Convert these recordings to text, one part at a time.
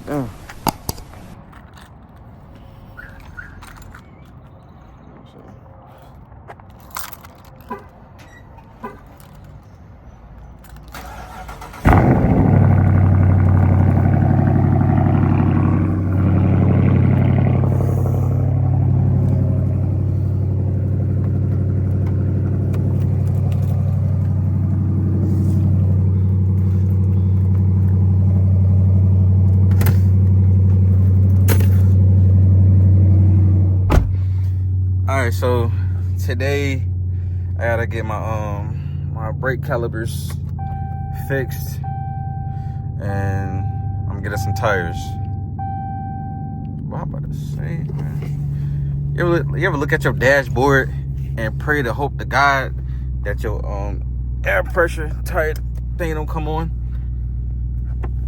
Damn. Alright, so today I gotta get my brake calipers fixed, and I'm gonna get some tires. What I'm about to say, man. You ever look at your dashboard and pray to hope to God that your air pressure tire thing don't come on?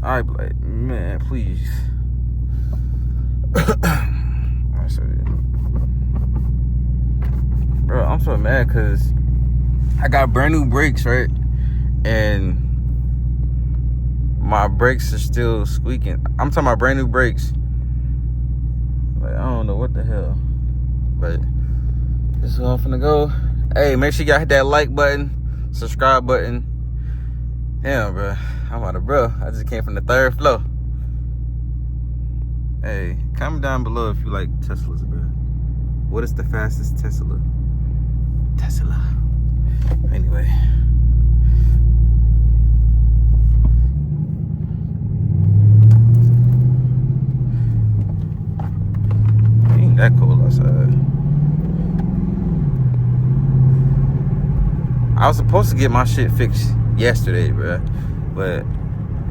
I be like, man, please. Alright, so bro, I'm so mad because I got brand new brakes, right? And my brakes are still squeaking. I'm talking about brand new brakes. Like, I don't know what the hell. But this is where I'm finna go. Hey, make sure y'all hit that like button, subscribe button. Damn, bro. I'm out of breath. I just came from the 3rd floor. Hey, comment down below if you like Teslas, bro. What is the fastest Tesla? Anyway. It ain't that cold outside. I was supposed to get my shit fixed yesterday, bro. But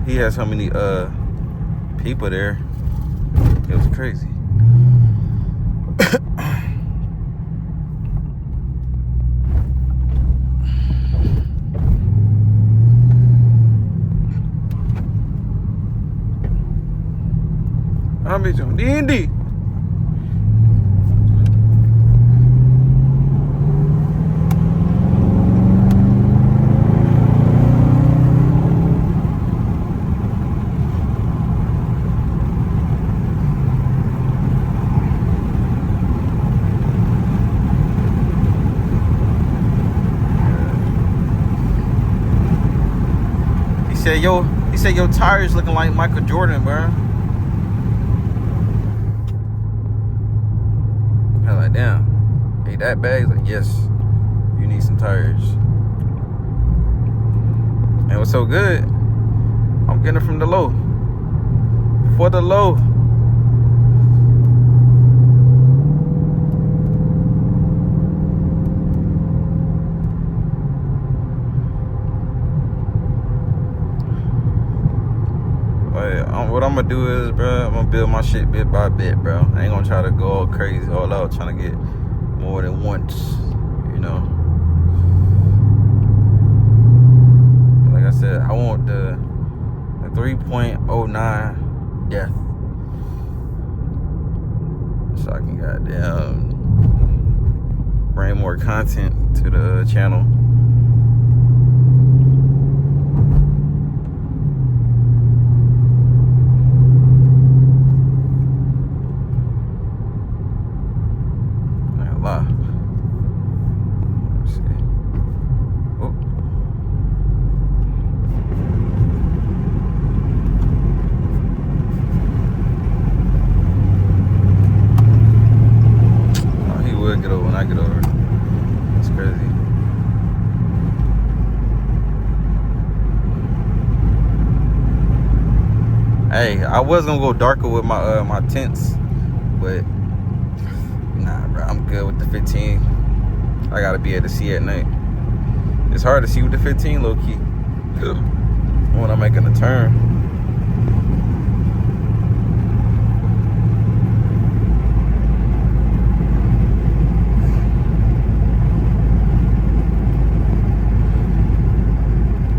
he had so many people there. It was crazy. I'm bitch on D&D. He said your tires looking like Michael Jordan, bro. I was like, damn, hey, that bad? He's like, yes, you need some tires. And what's so good, I'm getting it from the low. For the low. What I'm gonna do is, bro, I'm gonna build my shit bit by bit, bro. I ain't gonna try to go all crazy, all out, trying to get more than once, you know. Like I said, I want the 3.09 depth, so I can goddamn bring more content to the channel. Hey, I was gonna go darker with my my tints, but nah, bro, I'm good with the 15. I gotta be able to see at night. It's hard to see with the 15, low key, when I'm making a turn.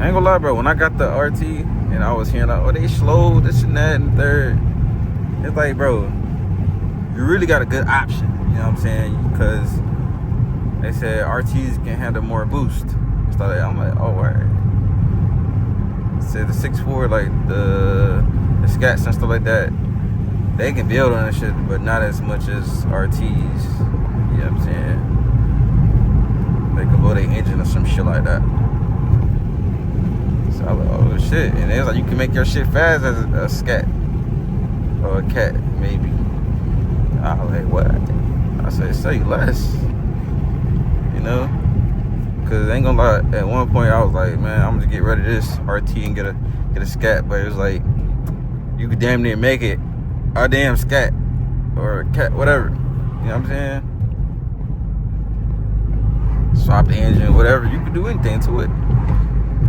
I ain't gonna lie, bro. When I got the RT and I was hearing like, oh, they slow, this and that and third, it's like, bro, you really got a good option. You know what I'm saying? Because they said RTs can handle more boost. So I'm like, oh, all right. It said the 6.4, like the the scats and stuff like that, they can build on that shit, but not as much as RTs. You know what I'm saying? They can blow their engine or some shit like that. So I was like, oh shit. And it was like, you can make your shit fast as a scat. Or a cat, maybe. I was like, what? I said, say less. You know? Cause I ain't gonna lie, at one point I was like, man, I'm gonna get rid of this RT and get a scat. But it was like, you could damn near make it a damn scat or a cat, whatever. You know what I'm saying? Swap the engine, whatever. You can do anything to it.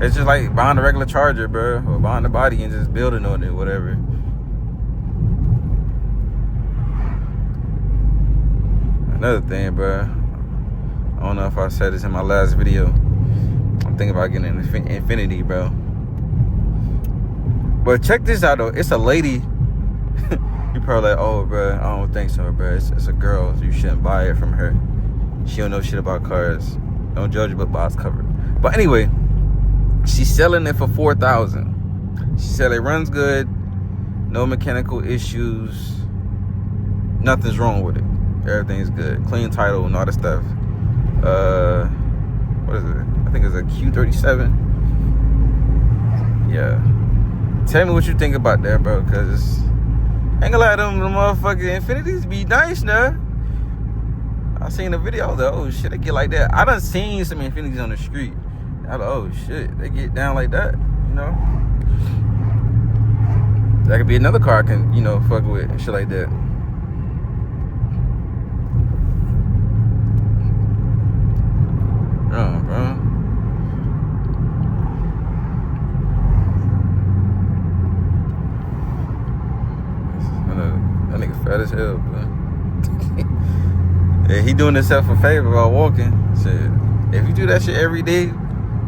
It's just like buying a regular Charger, bro, or buying the body and just building on it, whatever. Another thing, bro. I don't know if I said this in my last video. I'm thinking about getting an Infinity, bro. But check this out, though. It's a lady. You probably like, oh, bro, I don't think so, bro. It's a girl. So you shouldn't buy it from her. She don't know shit about cars. Don't judge a book by its cover. But anyway, she's selling it for $4,000. She said it runs good. No mechanical issues. Nothing's wrong with it. Everything's good. Clean title and all that stuff. What is it? I think it's a Q37. Yeah. Tell me what you think about that, bro, because I ain't gonna lie, them motherfucking Infinities be nice now. I seen a video, I was like, oh shit, they get like that. I done seen some Infinities on the street. I was like, oh shit, they get down like that, you know? That could be another car I can, you know, fuck with and shit like that. Oh, bro. That nigga fat as hell, bro. Yeah, he doing himself a favor while walking. Shit, if you do that shit every day,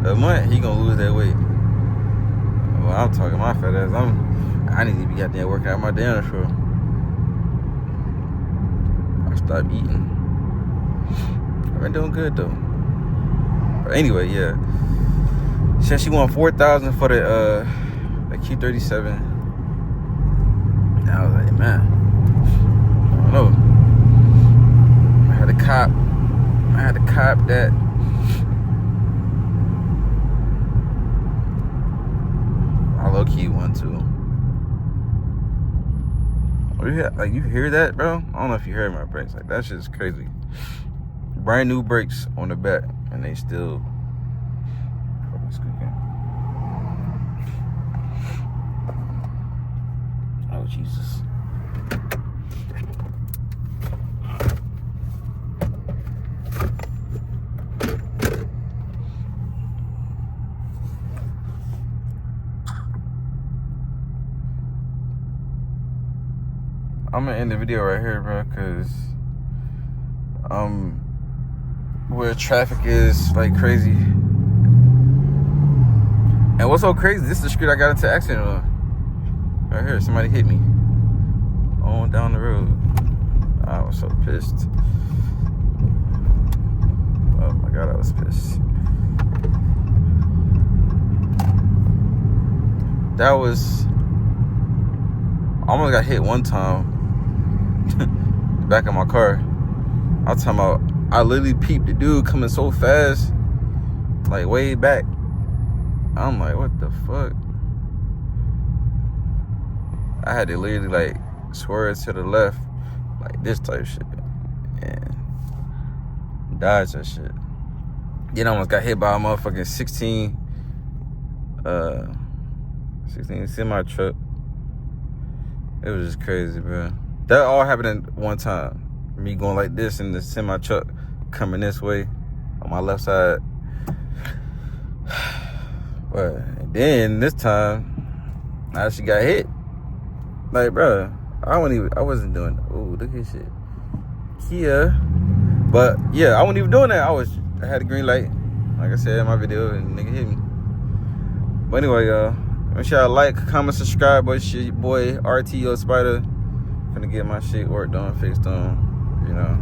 a month, he gonna lose that weight. Well, I'm talking my fat ass. I need to be goddamn working out my damn show. I stopped eating. I've been doing good though. But anyway, yeah. Said she won $4,000 for the Q37. And I was like, man, I don't know. I had to cop that. I low key one too. Oh, you hear that, bro? I don't know if you heard my brakes. Like that shit's crazy. Brand new brakes on the back, and they still fucking squeaking. Oh Jesus. I'm gonna end the video right here, bro, because where traffic is like crazy. And what's so crazy, this is the street I got into an accident on. Right here, somebody hit me on down the road. I was so pissed. Oh my God, I was pissed. That was, I almost got hit one time. Back of my car. I'm talking about, I literally peeped the dude coming so fast, like way back. I'm like, what the fuck? I had to literally like swerve to the left, like this type shit, and dodge that shit. Then I almost got hit by a motherfucking 16 semi truck. It was just crazy, bro. That all happened at one time. Me going like this and the semi truck coming this way on my left side. But then this time, I actually got hit. Like, bro, I wasn't doing. Oh, look at this shit. Kia. But yeah, I wasn't even doing that. I had a green light, like I said in my video, and nigga hit me. But anyway, y'all, make sure y'all like, comment, subscribe. Boy, shit, boy, RTO Spider. Gonna get my shit worked on, fixed on, you know.